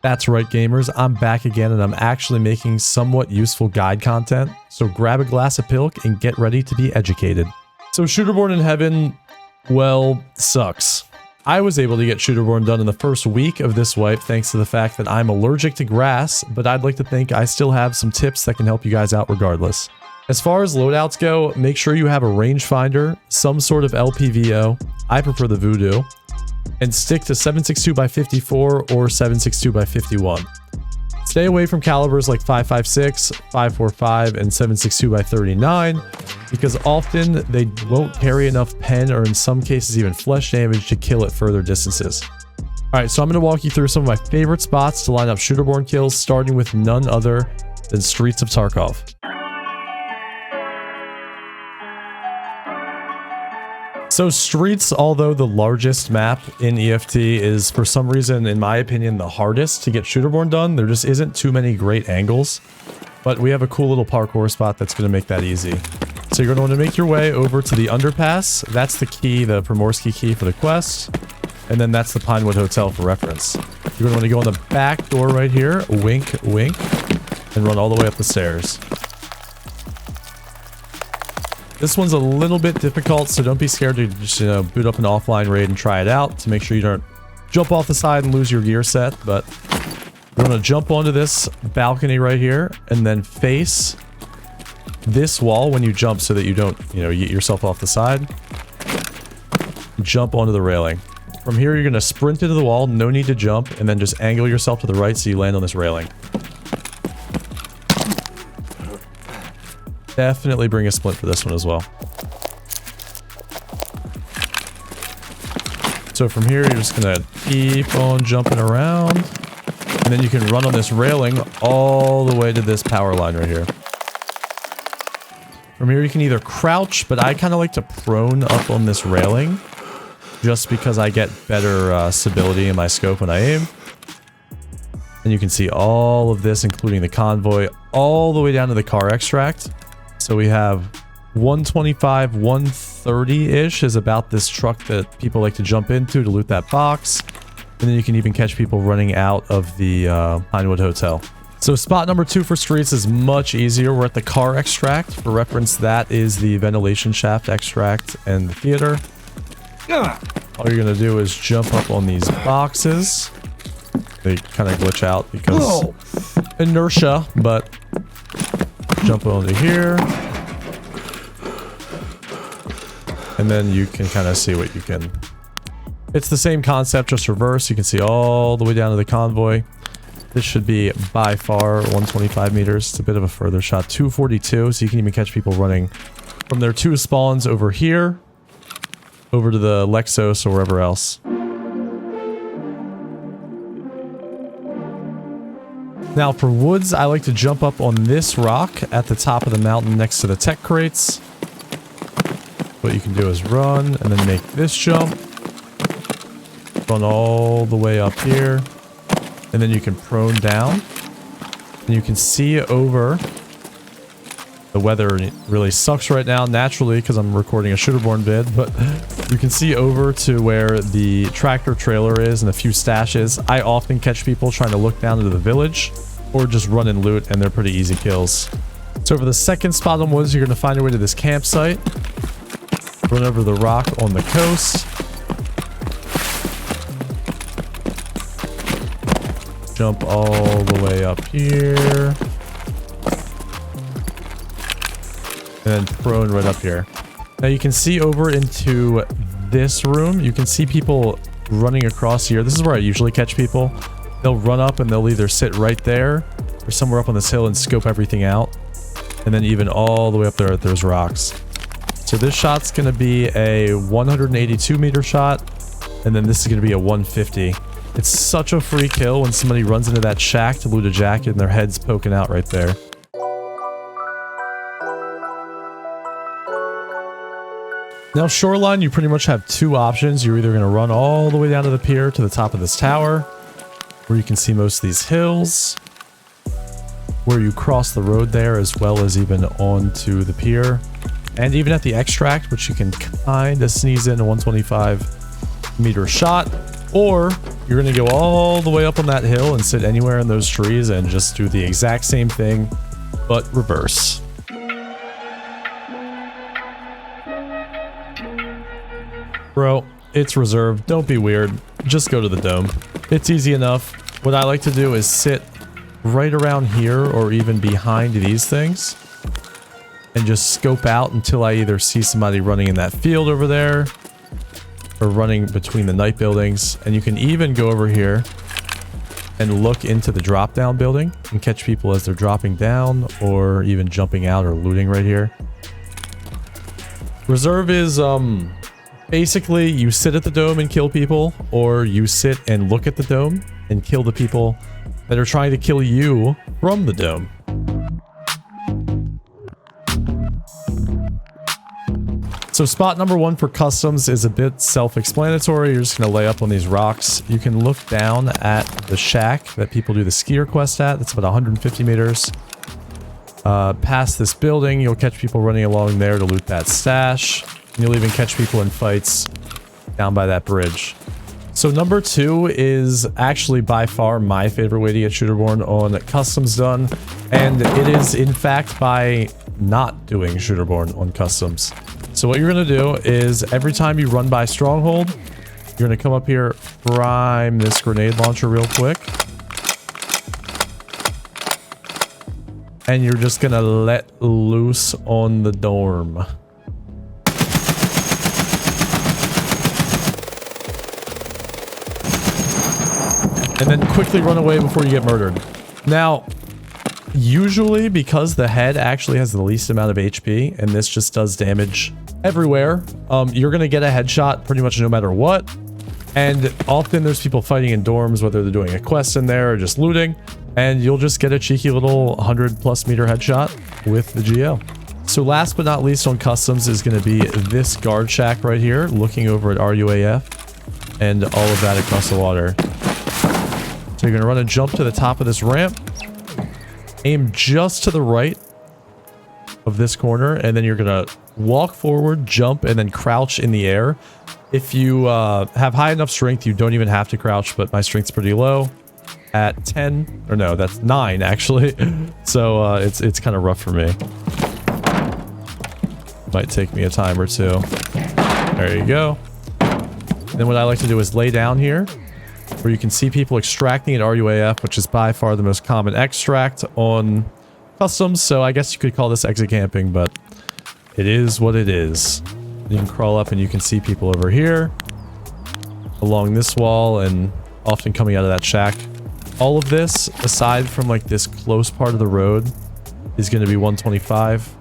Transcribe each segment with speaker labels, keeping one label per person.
Speaker 1: That's right, gamers, I'm back again and I'm actually making somewhat useful guide content, so grab a glass of pilk and get ready to be educated. So Shooterborn in Heaven, well, sucks. I was able to get Shooterborn done in the first week of this wipe thanks to the fact that I'm allergic to grass, but I'd like to think I still have some tips that can help you guys out regardless. As far as loadouts go, make sure you have a rangefinder, some sort of LPVO, I prefer the Voodoo, and stick to 7.62x54 or 7.62x51. Stay away from calibers like 5.56, 5.45, and 7.62x39 because often they won't carry enough pen or in some cases even flesh damage to kill at further distances. Alright, so I'm going to walk you through some of my favorite spots to line up Shooterborn kills, starting with none other than Streets of Tarkov. So Streets, although the largest map in EFT, is for some reason, in my opinion, the hardest to get Shooterborn done. There just isn't too many great angles, but we have a cool little parkour spot that's going to make that easy. So you're going to want to make your way over to the underpass. That's the key, the Primorsky key for the quest, and then that's the Pinewood Hotel for reference. You're going to want to go on the back door right here, wink, wink, and run all the way up the stairs. This one's a little bit difficult, so don't be scared to just, boot up an offline raid and try it out to make sure you don't jump off the side and lose your gear set. But you're going to jump onto this balcony right here and then face this wall when you jump so that you don't, yeet yourself off the side. Jump onto the railing. From here, you're going to sprint into the wall, no need to jump, and then just angle yourself to the right so you land on this railing. Definitely bring a splint for this one as well. So from here, you're just gonna keep on jumping around, and then you can run on this railing all the way to this power line right here. From here, you can either crouch, but I kind of like to prone up on this railing, just because I get better stability in my scope when I aim. And you can see all of this, including the convoy, all the way down to the car extract. So we have 125, 130-ish is about this truck that people like to jump into to loot that box. And then you can even catch people running out of the Pinewood Hotel. So spot number 2 for Streets is much easier. We're at the car extract. For reference, that is the ventilation shaft extract and the theater. All you're going to do is jump up on these boxes. They kind of glitch out because inertia, but jump onto here. And then you can kind of see what you can. It's the same concept, just reverse. You can see all the way down to the convoy. This should be by far 125 meters. It's a bit of a further shot. 242, so you can even catch people running from their 2 spawns over here, over to the Lexos or wherever else. Now for woods, I like to jump up on this rock at the top of the mountain next to the tech crates. What you can do is run and then make this jump. Run all the way up here. And then you can prone down. And you can see over. The weather really sucks right now naturally because I'm recording a Shooterborn vid, but you can see over to where the tractor trailer is and a few stashes. I often catch people trying to look down into the village or just run and loot, and they're pretty easy kills. So for the second spot on woods, you're going to find your way to this campsite. Run over the rock on the coast. Jump all the way up here. And then prone right up here. Now you can see over into this room. You can see people running across here. This is where I usually catch people. They'll run up and they'll either sit right there or somewhere up on this hill and scope everything out. And then even all the way up there at those rocks. So this shot's going to be a 182 meter shot. And then this is going to be a 150. It's such a free kill when somebody runs into that shack to loot a jacket and their head's poking out right there. Now Shoreline, you pretty much have 2 options. You're either going to run all the way down to the pier to the top of this tower, where you can see most of these hills, where you cross the road there as well as even onto the pier, and even at the extract, which you can kind of sneeze in a 125 meter shot, or you're going to go all the way up on that hill and sit anywhere in those trees and just do the exact same thing, but reverse. Bro, it's reserved. Don't be weird. Just go to the dome. It's easy enough. What I like to do is sit right around here or even behind these things and just scope out until I either see somebody running in that field over there or running between the night buildings. And you can even go over here and look into the drop down building and catch people as they're dropping down or even jumping out or looting right here. Reserve is basically you sit at the dome and kill people, or you sit and look at the dome and kill the people that are trying to kill you from the dome. So spot number 1 for customs is a bit self-explanatory. You're just going to lay up on these rocks. You can look down at the shack that people do the skier quest at. That's about 150 meters. Past this building, you'll catch people running along there to loot that stash. And you'll even catch people in fights down by that bridge. So number 2 is actually by far my favorite way to get shooterborn on customs done. And it is in fact by not doing shooterborn on customs. So what you're going to do is every time you run by stronghold, you're going to come up here, prime this grenade launcher real quick. And you're just going to let loose on the dorm. And then quickly run away before you get murdered. Now, usually because the head actually has the least amount of HP, and this just does damage everywhere, you're going to get a headshot pretty much no matter what. And often there's people fighting in dorms, whether they're doing a quest in there or just looting, and you'll just get a cheeky little 100+ meter headshot with the GL. So last but not least on customs is going to be this guard shack right here, looking over at RUAF and all of that across the water. So you're going to run and jump to the top of this ramp, aim just to the right of this corner, and then you're going to walk forward, jump, and then crouch in the air. If you have high enough strength, you don't even have to crouch, but my strength's pretty low at 10, or no, that's 9 actually. So it's kind of rough for me. Might take me a time or two. There you go. Then what I like to do is lay down here, where you can see people extracting at RUAF, which is by far the most common extract on customs. So I guess you could call this exit camping, but it is what it is. You can crawl up and you can see people over here along this wall and often coming out of that shack. All of this, aside from like this close part of the road, is going to be 125.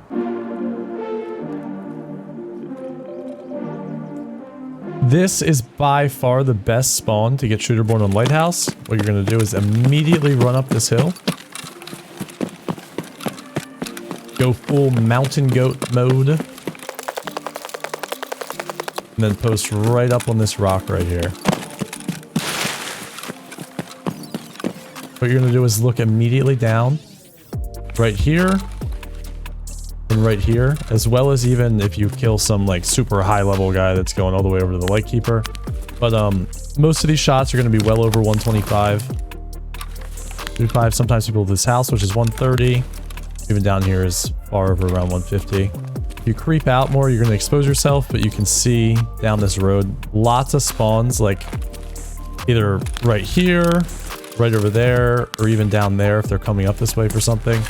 Speaker 1: This is by far the best spawn to get shooterborn on Lighthouse. What you're going to do is immediately run up this hill. Go full mountain goat mode. And then post right up on this rock right here. What you're going to do is look immediately down. Right here. And right here. As well as even if you kill some like super high level guy that's going all the way over to the Lightkeeper. But most of these shots are going to be well over 125. 35. Sometimes people do this house, which is 130. Even down here is far over around 150. If you creep out more, you're going to expose yourself, but you can see down this road lots of spawns, like either right here, right over there, or even down there if they're coming up this way for something.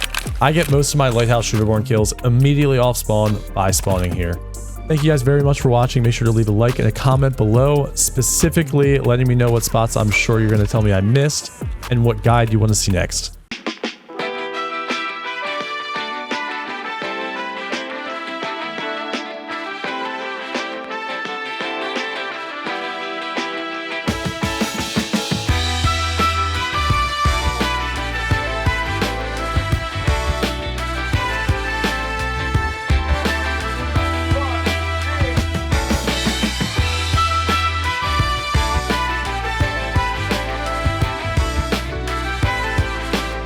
Speaker 1: I get most of my Lighthouse shooterborn kills immediately off spawn by spawning here. Thank you guys very much for watching. Make sure to leave a like and a comment below, specifically letting me know what spots I'm sure you're going to tell me I missed and what guide you want to see next.